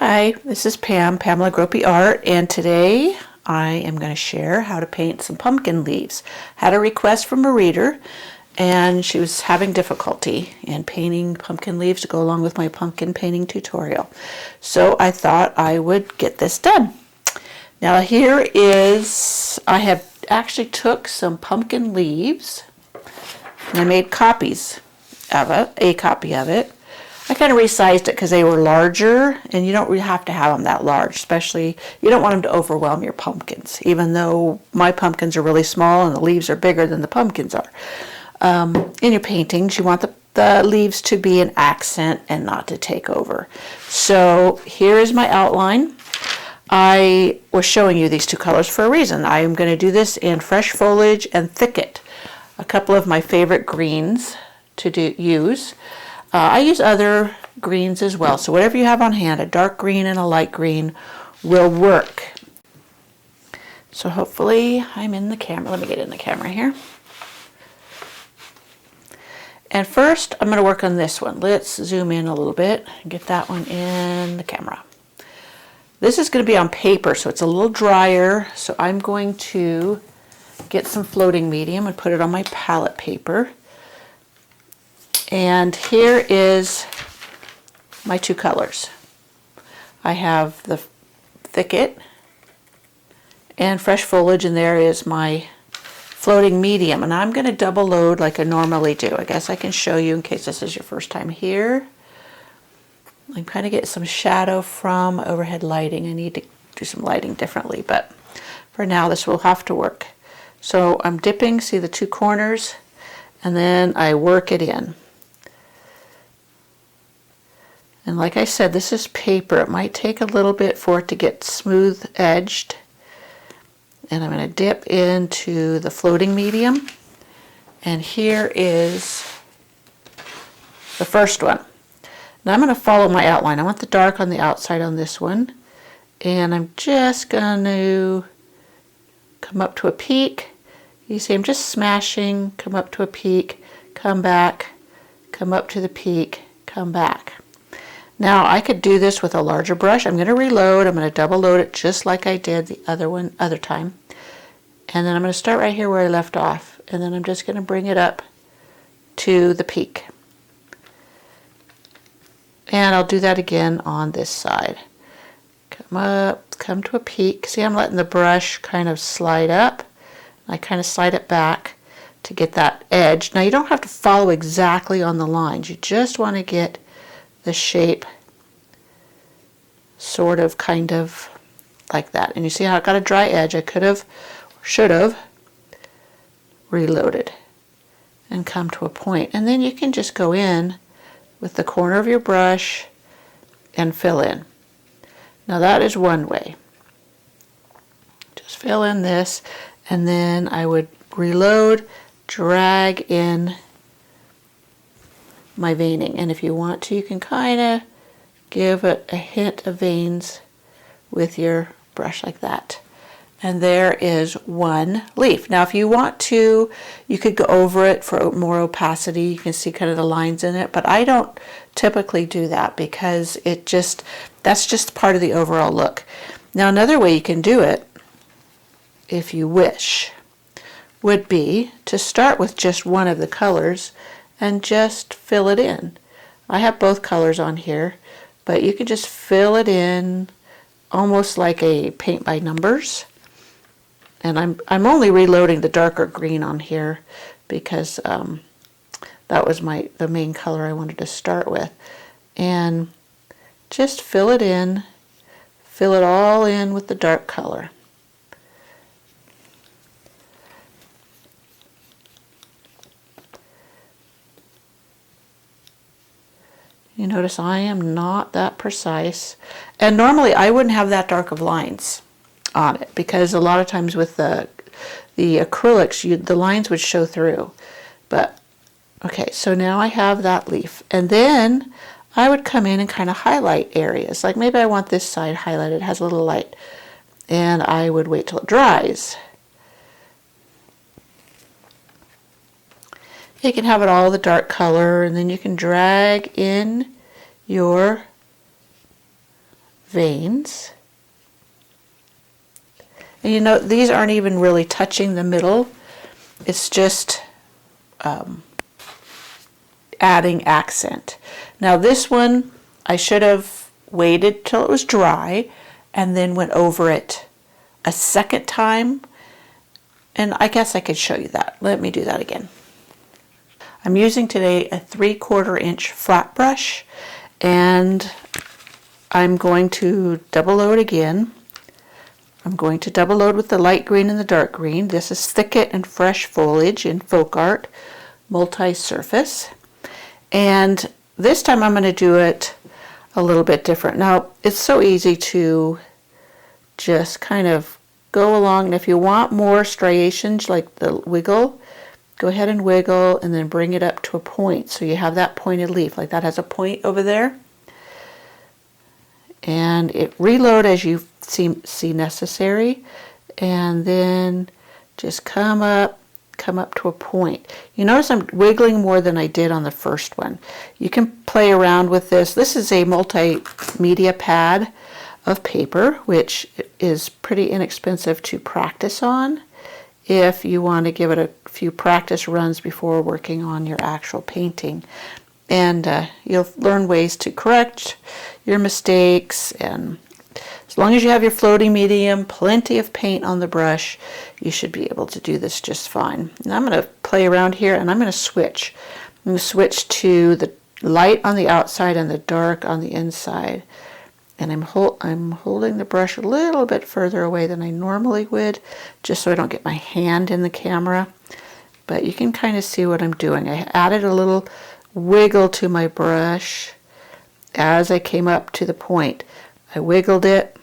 Hi, this is Pamela Gropey Art, and today I am going to share how to paint some pumpkin leaves. Had a request from a reader, and she was having difficulty in painting pumpkin leaves to go along with my pumpkin painting tutorial. So I thought I would get this done. Now here is, I have actually took some pumpkin leaves and I made copies of it, a copy of it. I kind of resized it because they were larger, and you don't really have to have them that large, especially you don't want them to overwhelm your pumpkins, even though my pumpkins are really small and the leaves are bigger than the pumpkins are. In your paintings, you want the leaves to be an accent and not to take over. So here is my outline. I was showing you these two colors for a reason. I am going to do this in Fresh Foliage and Thicket, a couple of my favorite greens to use. I use other greens as well, so whatever you have on hand, a dark green and a light green will work. So hopefully I'm in the camera. Let me get in the camera here. And first I'm going to work on this one. Let's zoom in a little bit and get that one in the camera. This is going to be on paper, so it's a little drier, so I'm going to get some floating medium and put it on my palette paper. And here is my two colors. I have the Thicket and Fresh Foliage, and there is my floating medium. And I'm going to double load like I normally do. I guess I can show you in case this is your first time here. I'm kind of getting some shadow from overhead lighting. I need to do some lighting differently, but for now this will have to work. So I'm dipping, see the two corners, and then I work it in. And like I said, this is paper. It might take a little bit for it to get smooth edged. And I'm going to dip into the floating medium. And here is the first one. Now I'm going to follow my outline. I want the dark on the outside on this one. And I'm just going to come up to a peak. You see I'm just smashing, come up to a peak, come back, come up to the peak, come back. Now I could do this with a larger brush. I'm going to reload. I'm going to double load it just like I did the other time. And then I'm going to start right here where I left off. And then I'm just going to bring it up to the peak. And I'll do that again on this side. Come up, come to a peak. See, I'm letting the brush kind of slide up. I kind of slide it back to get that edge. Now you don't have to follow exactly on the lines. You just want to get the shape sort of kind of like that. And you see how it got a dry edge. I could have, should have reloaded and come to a point. And then you can just go in with the corner of your brush and fill in. Now that is one way. Just fill in this, and then I would reload, drag in my veining. And if you want to, you can kind of give it a hint of veins with your brush like that. And there is one leaf. Now if you want to, you could go over it for more opacity. You can see kind of the lines in it, but I don't typically do that because that's just part of the overall look. Now another way you can do it, if you wish, would be to start with just one of the colors and just fill it in. I have both colors on here, but you can just fill it in almost like a paint by numbers. And I'm only reloading the darker green on here because that was the main color I wanted to start with. And just fill it in, fill it all in with the dark color. You notice I am not that precise. And normally I wouldn't have that dark of lines on it because a lot of times with the acrylics, the lines would show through. But, okay, so now I have that leaf. And then I would come in and kind of highlight areas. Like maybe I want this side highlighted, it has a little light. And I would wait till it dries. You can have it all the dark color, and then you can drag in your veins. And you know, these aren't even really touching the middle. It's just adding accent. Now this one, I should have waited till it was dry and then went over it a second time. And I guess I could show you that. Let me do that again. I'm using today a 3/4 inch flat brush, and I'm going to double load again. I'm going to double load with the light green and the dark green. This is Thicket and Fresh Foliage in Folk Art multi-surface. And this time I'm going to do it a little bit different. Now, it's so easy to just kind of go along. And if you want more striations like the wiggle, go ahead and wiggle and then bring it up to a point. So you have that pointed leaf, like that has a point over there. And it reload as you see necessary, and then just come up to a point. You notice I'm wiggling more than I did on the first one. You can play around with this. This is a multimedia pad of paper, which is pretty inexpensive to practice on if you want to give it a few practice runs before working on your actual painting. And you'll learn ways to correct your mistakes, and as long as you have your floating medium, plenty of paint on the brush, you should be able to do this just fine. Now I'm going to play around here, and I'm going to switch. I'm going to switch to the light on the outside and the dark on the inside. And I'm holding the brush a little bit further away than I normally would, just so I don't get my hand in the camera. But you can kind of see what I'm doing. I added a little wiggle to my brush as I came up to the point. I wiggled it.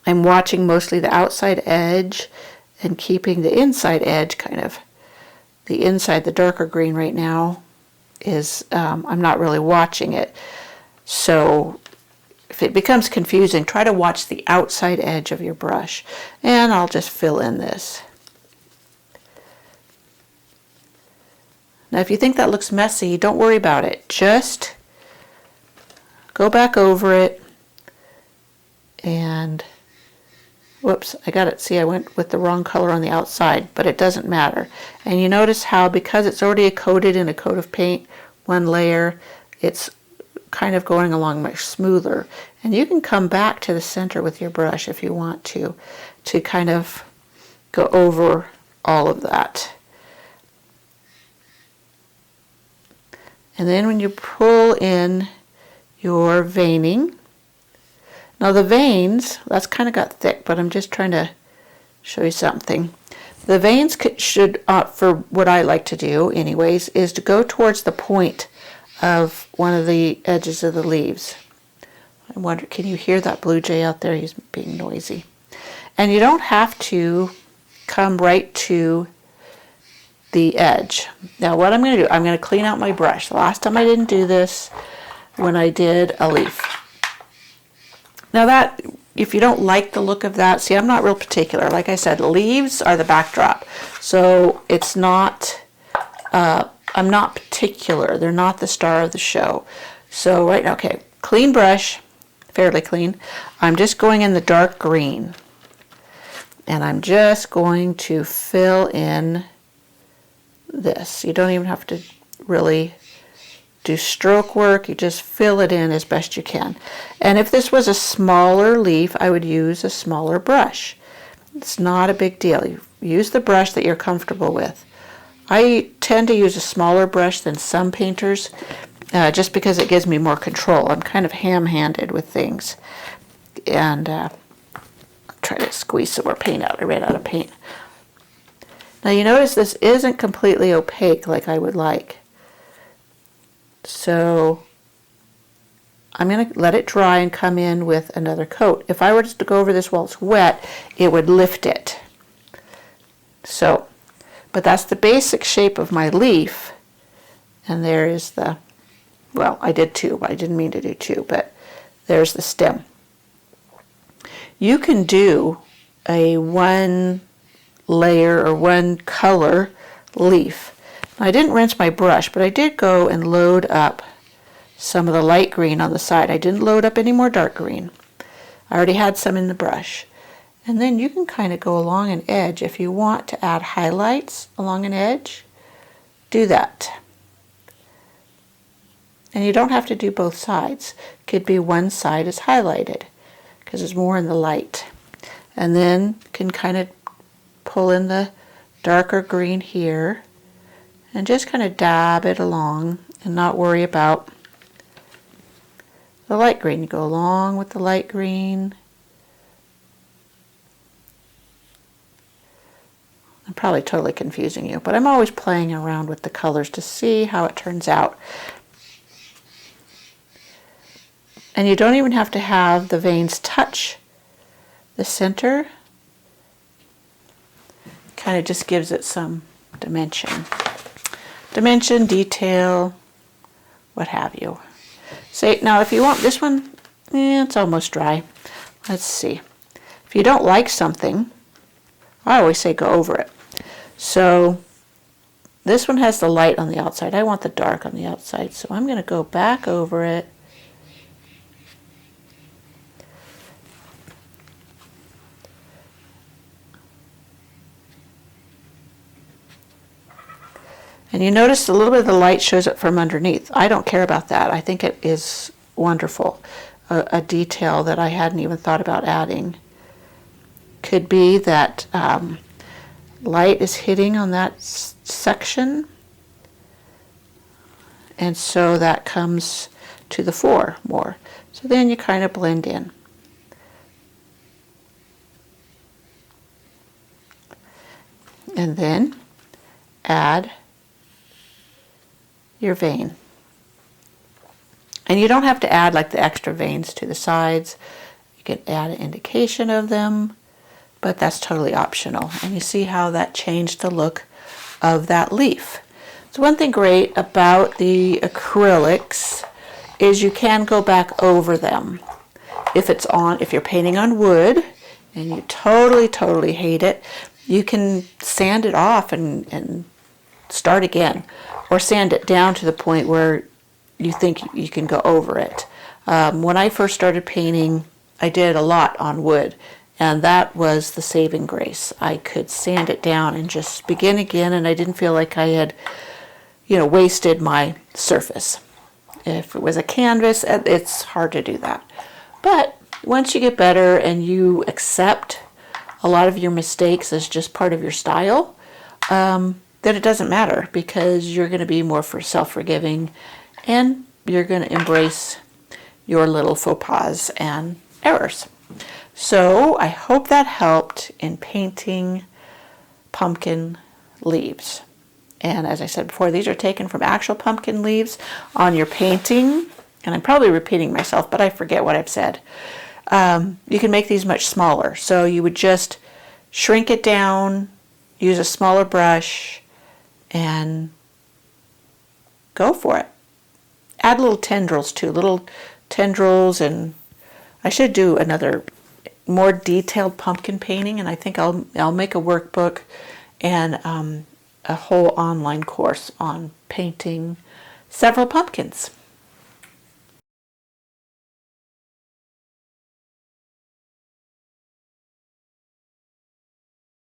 I'm watching mostly the outside edge and keeping the inside edge kind of, the inside, the darker green right now is, I'm not really watching it. So if it becomes confusing, try to watch the outside edge of your brush. And I'll just fill in this. Now if you think that looks messy, don't worry about it. Just go back over it and, whoops, I got it. See, I went with the wrong color on the outside, but it doesn't matter. And you notice how, because it's already coated in a coat of paint, one layer, it's kind of going along much smoother. And you can come back to the center with your brush if you want to kind of go over all of that. And then when you pull in your veining, now the veins, that's kind of got thick, but I'm just trying to show you something. The veins should, for what I like to do anyways, is to go towards the point of one of the edges of the leaves. I wonder, can you hear that blue jay out there? He's being noisy. And you don't have to come right to the edge. Now what I'm going to do, I'm going to clean out my brush. The last time I didn't do this when I did a leaf. Now that, if you don't like the look of that, see, I'm not real particular. Like I said, leaves are the backdrop. So it's not, I'm not particular. They're not the star of the show. So right now, okay, clean brush, fairly clean. I'm just going in the dark green. And I'm just going to fill in this. You don't even have to really do stroke work. You just fill it in as best you can. And if this was a smaller leaf, I would use a smaller brush. It's not a big deal. You use the brush that you're comfortable with. I tend to use a smaller brush than some painters just because it gives me more control. I'm kind of ham-handed with things. And try to squeeze some more paint out. I ran out of paint. Now you notice this isn't completely opaque like I would like. So I'm going to let it dry and come in with another coat. If I were just to go over this while it's wet, it would lift it. So, but that's the basic shape of my leaf. And there is the, well, I did two. I didn't mean to do two, but there's the stem. You can do a one layer or one color leaf. Now, I didn't rinse my brush, but I did go and load up some of the light green on the side. I didn't load up any more dark green. I already had some in the brush. And then you can kind of go along an edge. If you want to add highlights along an edge, do that. And you don't have to do both sides. Could be one side is highlighted because it's more in the light. And then can kind of pull in the darker green here and just kind of dab it along and not worry about the light green. You go along with the light green. I'm probably totally confusing you, but I'm always playing around with the colors to see how it turns out. And you don't even have to have the veins touch the center. Kind of just gives it some dimension. Dimension, detail, what have you. Say, now if you want this one, it's almost dry. Let's see. If you don't like something, I always say go over it. So this one has the light on the outside. I want the dark on the outside. So I'm going to go back over it. And you notice a little bit of the light shows up from underneath. I don't care about that. I think it is wonderful. A detail that I hadn't even thought about adding. Could be that light is hitting on that section, and so that comes to the fore more. So then you kind of blend in. And then add your vein. And you don't have to add like the extra veins to the sides. You can add an indication of them, but that's totally optional. And you see how that changed the look of that leaf. So one thing great about the acrylics is you can go back over them. If you're painting on wood and you totally hate it, you can sand it off and start again, or sand it down to the point where you think you can go over it. When I first started painting, I did a lot on wood, and that was the saving grace. I could sand it down and just begin again, and I didn't feel like I had, wasted my surface. If it was a canvas, it's hard to do that. But once you get better and you accept a lot of your mistakes as just part of your style, then it doesn't matter, because you're going to be more self-forgiving, and you're going to embrace your little faux pas and errors. So I hope that helped in painting pumpkin leaves. And as I said before, these are taken from actual pumpkin leaves on your painting. And I'm probably repeating myself, but I forget what I've said. You can make these much smaller. So you would just shrink it down, use a smaller brush, and go for it. Add little tendrils too, and I should do another more detailed pumpkin painting, and I think I'll make a workbook and a whole online course on painting several pumpkins.